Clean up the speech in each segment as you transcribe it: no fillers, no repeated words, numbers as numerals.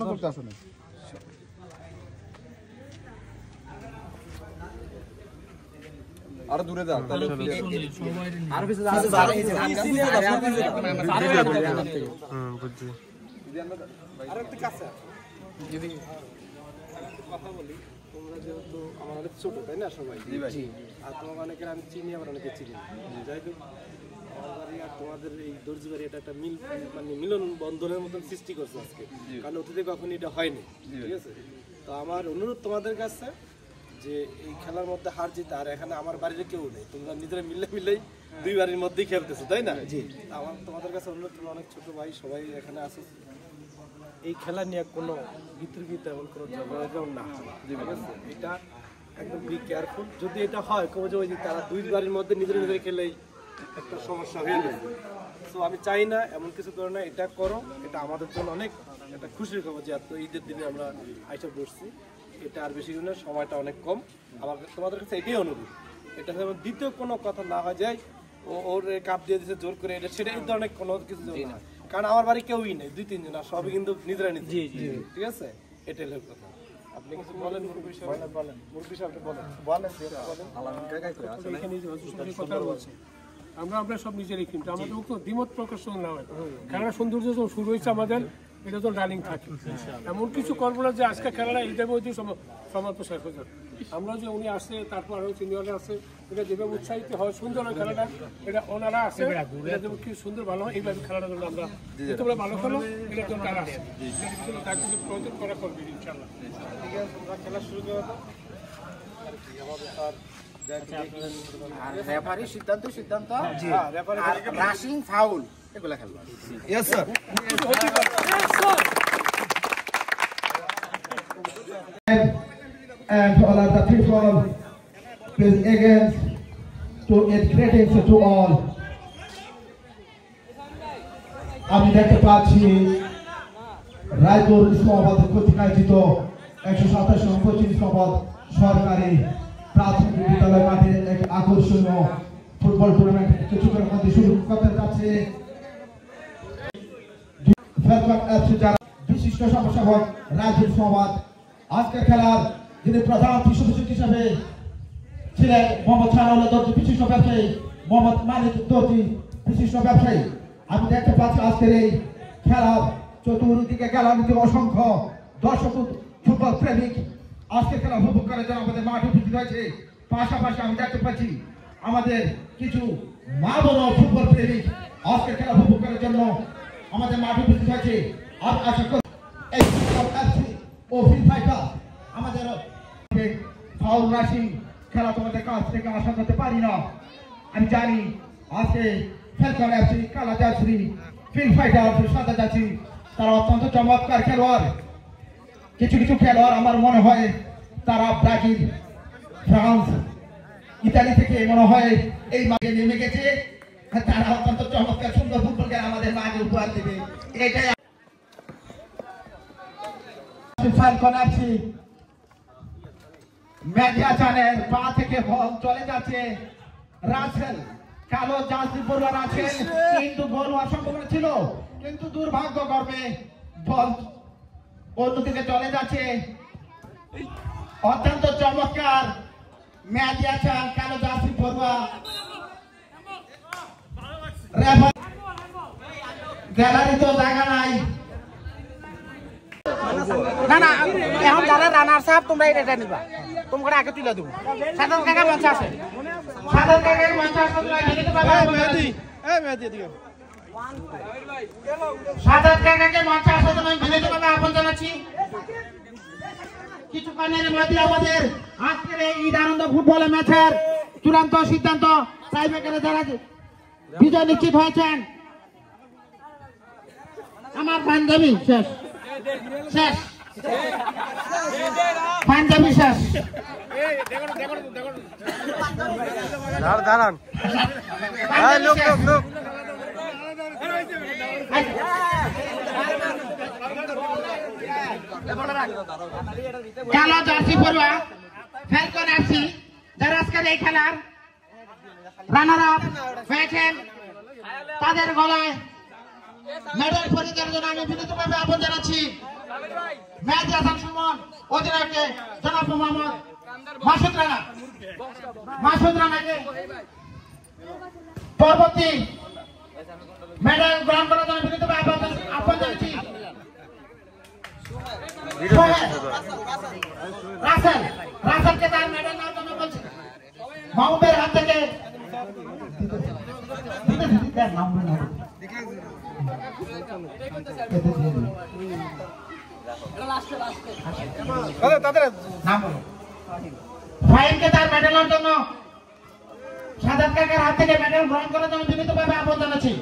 করতে আসুন আরো দূরে যান তাহলে আরো কিছু বুঝছি আরো একটু কাছে যদি কথা বলি তোমরা যেহেতু আমার অনেক ছোট তাই না সবাই আর তোমার অনেকের আমি চিনি আবার অনেকে চিনি যাই হোক আমার বাড়ি আর তোমাদের এই দর্জি বাড়ি এটা একটা মানে মিলন বন্ধনের মতন সৃষ্টি করছে আজকে কারণ অতীতে কখনই এটা হয়নি ঠিক আছে তো আমার অনুরোধ তোমাদের কাছে যে এই খেলার মধ্যে হার জিত আর এখানে আমার বাড়িতে কেউ নেই তোমরা নিজেরা মিলেই দুই বাড়ির মধ্যেই খেলতেছো তাই না আমার তোমাদের কাছে অনুরোধ তোমরা অনেক ছোট ভাই সবাই এখানে আসো এই খেলা নিয়ে কোনো বিতর্কিত এমন কোনো ঝগড়া না ঠিক আছে এটা একদম বি কেয়ারফুল যদি এটা হয় কবে যে ওই যে তারা দুই বাড়ির মধ্যে নিজেরা খেলেই একটা সমস্যা হয়ে যাবে সো আমি চাই না এমন কিছু করো না এটা করো এটা আমাদের জন্য অনেক একটা খুশির খবর যে এত ঈদের দিনে আমরা আইসা বসছি এটা আর বেশি না সময়টা অনেক কম আমার তোমাদের কাছে এটাই অনুরোধ এটা যেমন দ্বিতীয় কোনো কথা না হয় যায় ওর কাপ দিয়ে দিচ্ছে জোর করে এটা সেটা এই ধরনের কোনো কিছু না কারণ আমার বাড়ি কেউই নেই দুই তিনজন আর সবই কিন্তু নিজেরা নিজে ঠিক আছে এটাই হলো কথা আপনি কিছু বলেন মুরব্বী সাহেব বলেন মুরব্বী সাহেব বলেন আমরা আমরা সব নিজেরই কিন্তু আমাদের দ্বিমত প্রকাশ না হয় খেলার সৌন্দর্য যখন শুরু হয়েছে আমাদের এটা তো রানিং থাকে এমন কিছু করবো না যে আজকে খেলাটা এইভাবে ওই সমাপ্ত শেষ হয়ে যাবে আমরা যে উনি আসছে তারপর আরো সিনিয়ররা আছে এটা যেভাবে উৎসাহিত হয় সুন্দর হয় খেলাটা এটা ওনারা আসে এটা যেমন কি সুন্দর ভালো হয় এইভাবে খেলাটা জন্য আমরা তোমরা ভালো খেলো এটা জন্য তারা আসে তার কিছু প্রয়োজন করা করবে ইনশাল্লাহ ঠিক আছে তোমরা খেলা শুরু করো তো আর কি আমাদের তার রেফারি সিদ্ধান্ত রাশিং ফাউল এগুলা খেলবা yes sir and all of the people is against to its greetings to all. আমি দেখতে পাচ্ছি রায়পুর ইসলামাবাদ কর্তৃক আয়োজিত 127 নং 25 ইসলামাবাদ সরকারি প্রাথমিক বিদ্যালয় মাঠে এক আকর্ষণীয় ফুটবল টুর্নামেন্ট কিছুক্ষণের মধ্যে শুরু করতে যাচ্ছে ফ্যালকন এফসি যারা বিশিষ্ট সমাজসেবক রায়পুর ইসলামাবাদ আজকের খেলার যিনি প্রধান শিশুবিষয়ক হিসাবে ছিলেন মোহাম্মদ শাহরুল্লাহ দর্জি বিশিষ্ট ব্যবসায়ী মোহাম্মদ মালিক দর্জি বিশিষ্ট ব্যবসায়ী আমি দেখতে পাচ্ছি আজকের এই খেলার চতুর্দিকে গ্যালারিতে অসংখ্য দর্শক ফুটবল প্রেমিক আজকের খেলা উপভোগ করার জন্য আমাদের মাঠে উপস্থিত হয়েছে পাশাপাশি আমি দেখতে পাচ্ছি আমাদের কিছু মা বোন ফুটবল প্রেমিক আজকের খেলা উপভোগ করার জন্য আমাদের মাঠে উপস্থিত হয়েছে আর আশা করি এই ও ফিল ফাইটার আমাদের ফাউল রাশিং খেলা তোমাদের কাছ থেকে আশা করতে পারি না আমি জানি আজকে ফ্যালকন এফসি কালা যাত্রী ফিল ফাইটার সাদা যাত্রী তারা অত্যন্ত চমৎকার খেলোয়াড় কিছু কিছু খেলোয়াড় আমার মনে হয় তারা ব্রাজিল ফ্রান্স ইতালি থেকে মনে হয় এই মাঠে নেমে গেছে তারা অত্যন্ত চমৎকার সুন্দর ফুটবল খেলা আমাদের মাঝে উপহার দেবে এটাই ফ্যালকন এফসি মেঘিয়া চানের পা থেকে বল চলে যাচ্ছে রাসেল কালো জার্সি পরা রাসেল কিন্তু গোল হওয়ার সম্ভাবনা ছিল কিন্তু দুর্ভাগ্য করবে বল অন্যদিকে চলে যাচ্ছে অত্যন্ত চমৎকার মেঘিয়া চান কালো জার্সি পরা গ্যালারি তো জায়গা নাই না না এখন যারা রানার সাহেব তোমরা এটা নিবা তোমরা আগে তুলে দেবো সাধারণ কাকা মঞ্চ আছে সাধারণ কাকা মঞ্চ আছে সাধারণ কাকাকে মঞ্চ আছে তুমি বিনীত ভাবে আহ্বান জানাচ্ছি কিছুক্ষণের মধ্যে আমাদের আজকের এই ঈদ আনন্দ ফুটবল ম্যাচের চূড়ান্ত সিদ্ধান্ত টাইব্রেকারে যারা বিজয় নিশ্চিত হয়েছেন আমার বান্ধবী শেষ শেষ পাঞ্জাবি শেষ দাঁড়ান লোক লোক লোক কালো জার্সি পড়ুয়া ফ্যালকন এফসি যারা আজকের এই খেলার রানার আপ হয়েছেন তাদের গলায় মেডেল পরিচালনার জন্য আমি বিনীতভাবে আহ্বান জানাচ্ছি মেহেদী হাসান সুমন অধিনায়ককে জনাব মোহাম্মদ মাসুদ রানাকে পরবর্তী মেডেল গ্রহণ করার জন্য বিনীতভাবে আহ্বান জানাচ্ছি রাসেলকে তার মেডেল নেওয়ার জন্য বলছি মাহবুবের হাত থেকে ফাইনকে তার মেডেল নেওয়ার জন্য সাদাত কাকার হাত থেকে মেডেল গ্রহণ করার জন্য বিনীতভাবে আহ্বান জানাচ্ছি।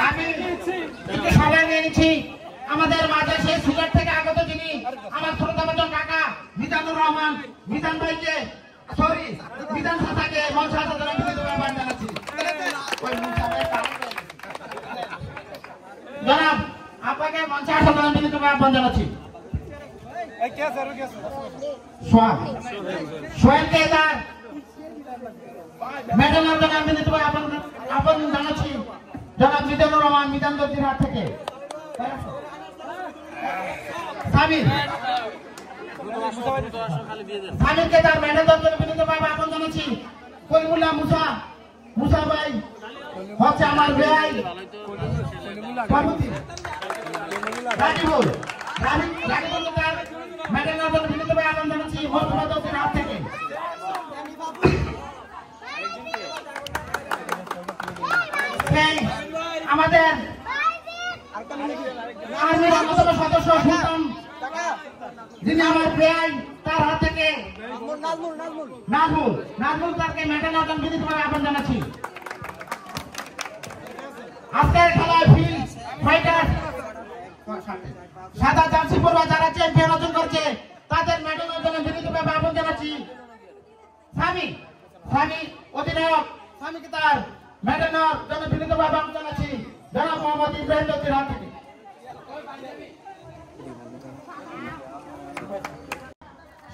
আমি সবাই নিয়ে নিচ্ছি আমাদের মাঝে সেই সুগার থেকে আগত যিনি আমার শ্রদ্ধাভাজন কাকা মিজানুর রহমান মিজান ভাইকে সরি মিজান চাচাকে মঞ্চ আসার আহ্বান জানাচ্ছি। জনাব আপনাকে মঞ্চে আসার আহ্বান জানাচ্ছি। সোহেলকে তার মেডেলের জন্য আমি আহ্বান জানাচ্ছি জনাব মিজানুর রহমান মিজান দর্জির হাত থেকে। সামিরকে তার মেডেল দেওয়ার জন্য বিনীতভাবে আহ্বান জানাচ্ছি। কলিমুল্লাহ মুসা ভাই হচ্ছে আমার ভাই রাজিবুল তার মেডেল দেওয়ার জন্য বিনীতভাবে আহ্বান জানাচ্ছি মোস্তফা দর্জির হাত থেকে। আমাদের আর্মির অন্যতম সদস্য সুলতান যিনি আমার ভাই তার হাত থেকে নাজমুল তারকে মেডেল অর্জন বিনীতভাবে আহ্বান জানাচ্ছি। আজকের খেলায় ফিল্ড ফাইটার সাদা জার্সি পরবা যারা চ্যাম্পিয়ন অর্জন করছে তাদের মেডেল অর্জনে বিনীতভাবে আহ্বান জানাচ্ছি। স্বামী অধিনায়ক স্বামীকে তার মেডেল নেওয়ার জন্য বিনীতভাবে আহ্বান জানাচ্ছি জনাব মোহাম্মদ ইব্রাহিম দর্জির হাত থেকে।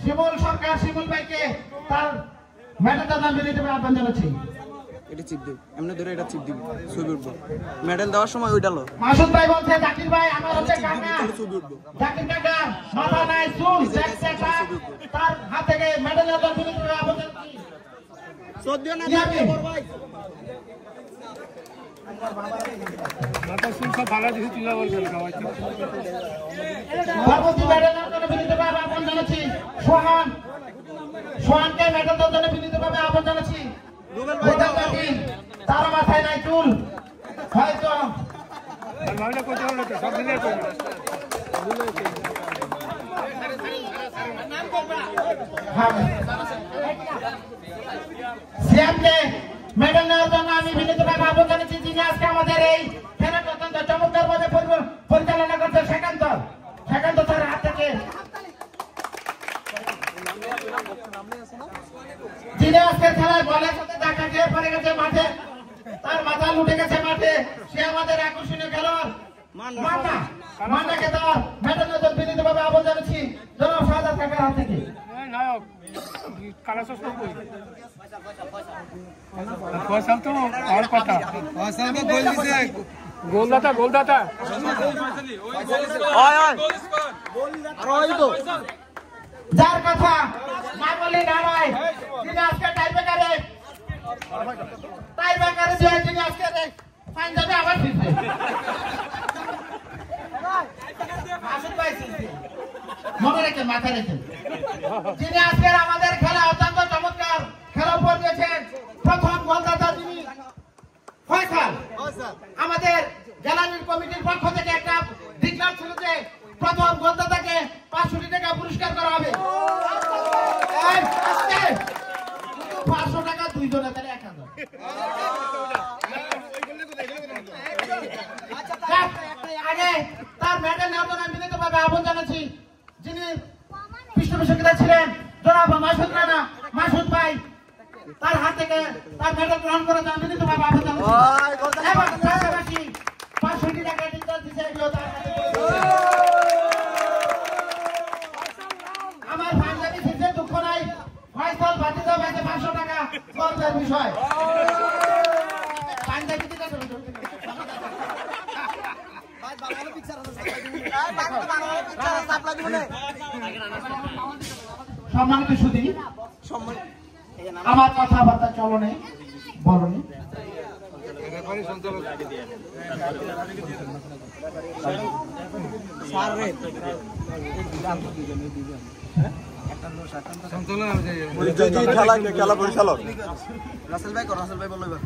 শিমুল সরকার শিমুল ভাইকে তার মেডেল দান বিনীতভাবে আহ্বান জানাচ্ছি। এটা চিপ দিই এমনি ধরে এটা চিপ দিবি ছবি উঠবো মেডেল দেওয়ার সময় ওইটা লো মাসুদ ভাই বলছে জাকির ভাই আমার হচ্ছে কাকা জাকির কাকা মাথা নাই চুল দেখছে তার হাত থেকে মেডেল দান বিনীতভাবে আহ্বান জানাচ্ছি। সদ্য না ভাই মাথা চুল সব ভালো দেখে তুলা বলবেন খাওয়াইতে পরবর্তী মেডেল দান জন্য বিনীতভাবে আহ্বান জানাচ্ছি। সোহানকে মেডেল দান জন্য বিনীতভাবে আহ্বান জানাচ্ছি। তার মাথায় নাই চুল হয়তো ভাবনা করতে হলো তো সব মিলে করবে সিএমকে মেডেল নেওয়ার জন্য আমি বিনীতভাবে আহ্বান জানাচ্ছি যিনি আজকে আমাদের এই খেলাটা অত্যন্ত চমৎকারভাবে পরিচালনা করছে সেকান্ত স্যার হাত থেকে যিনি আজকের খেলায় বলের সাথে দেখা খেয়ে পড়ে গেছে মাঠে তার মাথা লুটে গেছে মাঠে সে আমাদের আকর্ষণীয় খেলোয়াড় মান্নাকে তার মেডেল নেওয়ার জন্য বিনীতভাবে আহ্বান জানাচ্ছি জনাব শাহাদাত কাকার হাত থেকে। নায়ক কালা সস্তা কই ফয়সাল তো আর কথা ফয়সাল তো গোল দিছে গোলদাতা ওই আর ওই তো যার কথা না বলে না নয় যিনি আজকে টাইব্রেকারে জয় যিনি আজকে ফাইন যাবে আবার ফিরবে মনে রেখে মাথায় রেখে যিনি আজকের আমাদের খেলা অত্যন্ত চমৎকার খেলা উপর দিয়েছেন প্রথম গোলদাতা যিনি ফয়সাল আমাদের গ্যালারির কমিটির পক্ষ থেকে একটা ডিক্লার ছিল যে প্রথম গোলদাতাকে 500 টাকা পুরস্কার করা হবে। 500 টাকা দুইজনে তাহলে 1000 আগে তার মেডেল নেওয়ার জন্য বিনীতভাবে আহ্বান জানাচ্ছি যিনি পৃষ্ঠপোষকতা ছিলেন জনাব মাসুদ ভাই তার হাত থেকে তার মেডেল গ্রহণ করার জন্য বিনীতভাবে আহ্বান জানাচ্ছি। এবং পাশাপাশি 500 টাকা ডিক্লার দিচ্ছে আমার পাঞ্জাবি ফিরছে দুঃখ নাই গর্বের বিষয়। সম্মানিত সুধী, আমার কথাবার্তা চলনে বলনি খেলা পরিচালক রাসেল ভাই করো, রাসেল ভাই বললো এবার।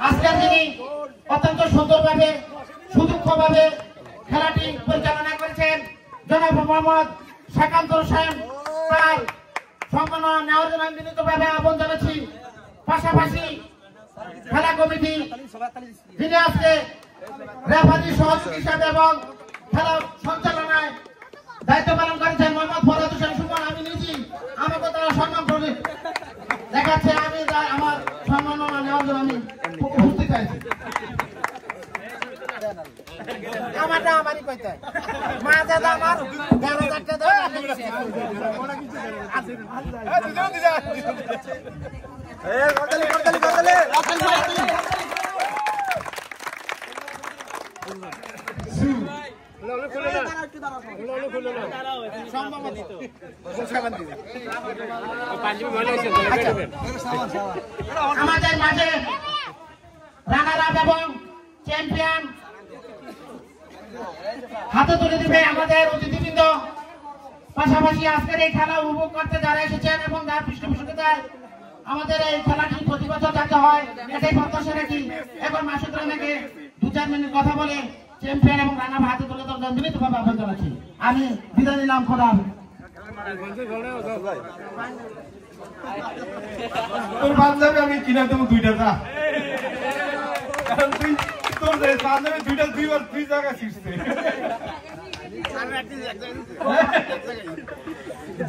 আজকের যিনি অত্যন্ত সুন্দরভাবে সুদক্ষভাবে খেলাটি পরিচালনা করেছেন জনাব মোহাম্মদ শাকান্ত হোসেন, তার সম্মাননা নেওয়ার জন্য আমি বিনীতভাবে আহ্বান জানাচ্ছি। পাশাপাশি খেলা কমিটি যিনি আজকে রেফারি সহযোগী হিসাবে এবং খেলা সঞ্চালনায় দায়িত্ব পালন করেছেন মোহাম্মদ ফরাদ হোসেন সুমন, আমি নিজেই আমাকে তারা সম্মান করে দেখাচ্ছে, আমি আমার সম্মাননা নেওয়ার জন্য আমি উপস্থিত আছি। আমারটা আমারই কইতে মা দাদা আমার 11,000 টাকা দাও আমাদের মাঝে রানার আপ এবং চ্যাম্পিয়ন হাতে তুলে দিবে আমাদের অতিথিবৃন্দ। পাশাপাশি আজকের এই খেলা উপভোগ করতে যারা এসেছেন এবং যার পৃষ্ঠপোষকতায় আমাদের এই খেলাটি প্রতি বছর যাতে হয় এটাই প্রত্যাশা রাখি। এখন মাসুদ রানাকে 2-4 মিনিট কথা বলে চ্যাম্পিয়ন এবং রানা হাতে তুলে দেওয়ার বিনীতভাবে আহ্বান জানাচ্ছি। আমি বিদায় নিলাম, খোদা হাফেজ। তোর বান্ধবী আমি কিনা দেবো 2টা চা, কারণ তুই তোর বান্ধবী 2টা 2বার 2 জায়গা শিখছে।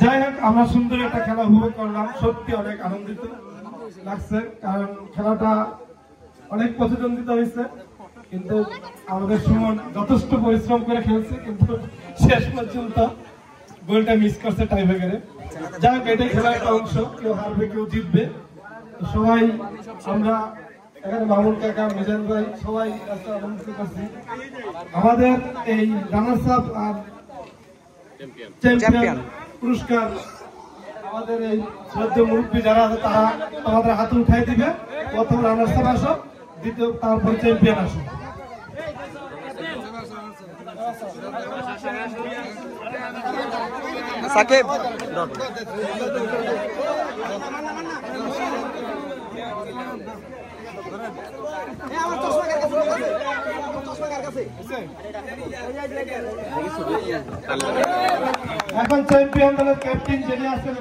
যাই হোক, আমরা সুন্দর একটা খেলা উপভোগ করলাম, সত্যি অনেক আনন্দিত লাগছে, কারণ খেলাটা অনেক প্রতিদ্বন্দ্বিত হয়েছে, কিন্তু আমাদের সুমন যথেষ্ট পরিশ্রম করে খেলছে, কিন্তু শেষ পর্যন্ত গোলটা মিস করছে টাইব্রেকারে। যাই হোক, এটাই খেলার একটা অংশ, কেউ হারবে কেউ জিতবে। সবাই আমরা এখানে মামুন কাকা, মিজান ভাই সবাই আনন্দিত করছি। আমাদের এই রানার্স আপ আর চ্যাম্পিয়ন পুরস্কার আমাদের এই শ্রদ্ধেয় মুরব্বী যারা আছে তারা আমাদের হাতে উঠাই দিবে। প্রথম রানার্স আপ আসো, দ্বিতীয় তারপর চ্যাম্পিয়ন আসো। সাকিব এখন চ্যাম্পিয়ন দলের ক্যাপ্টেন যিনি আছেন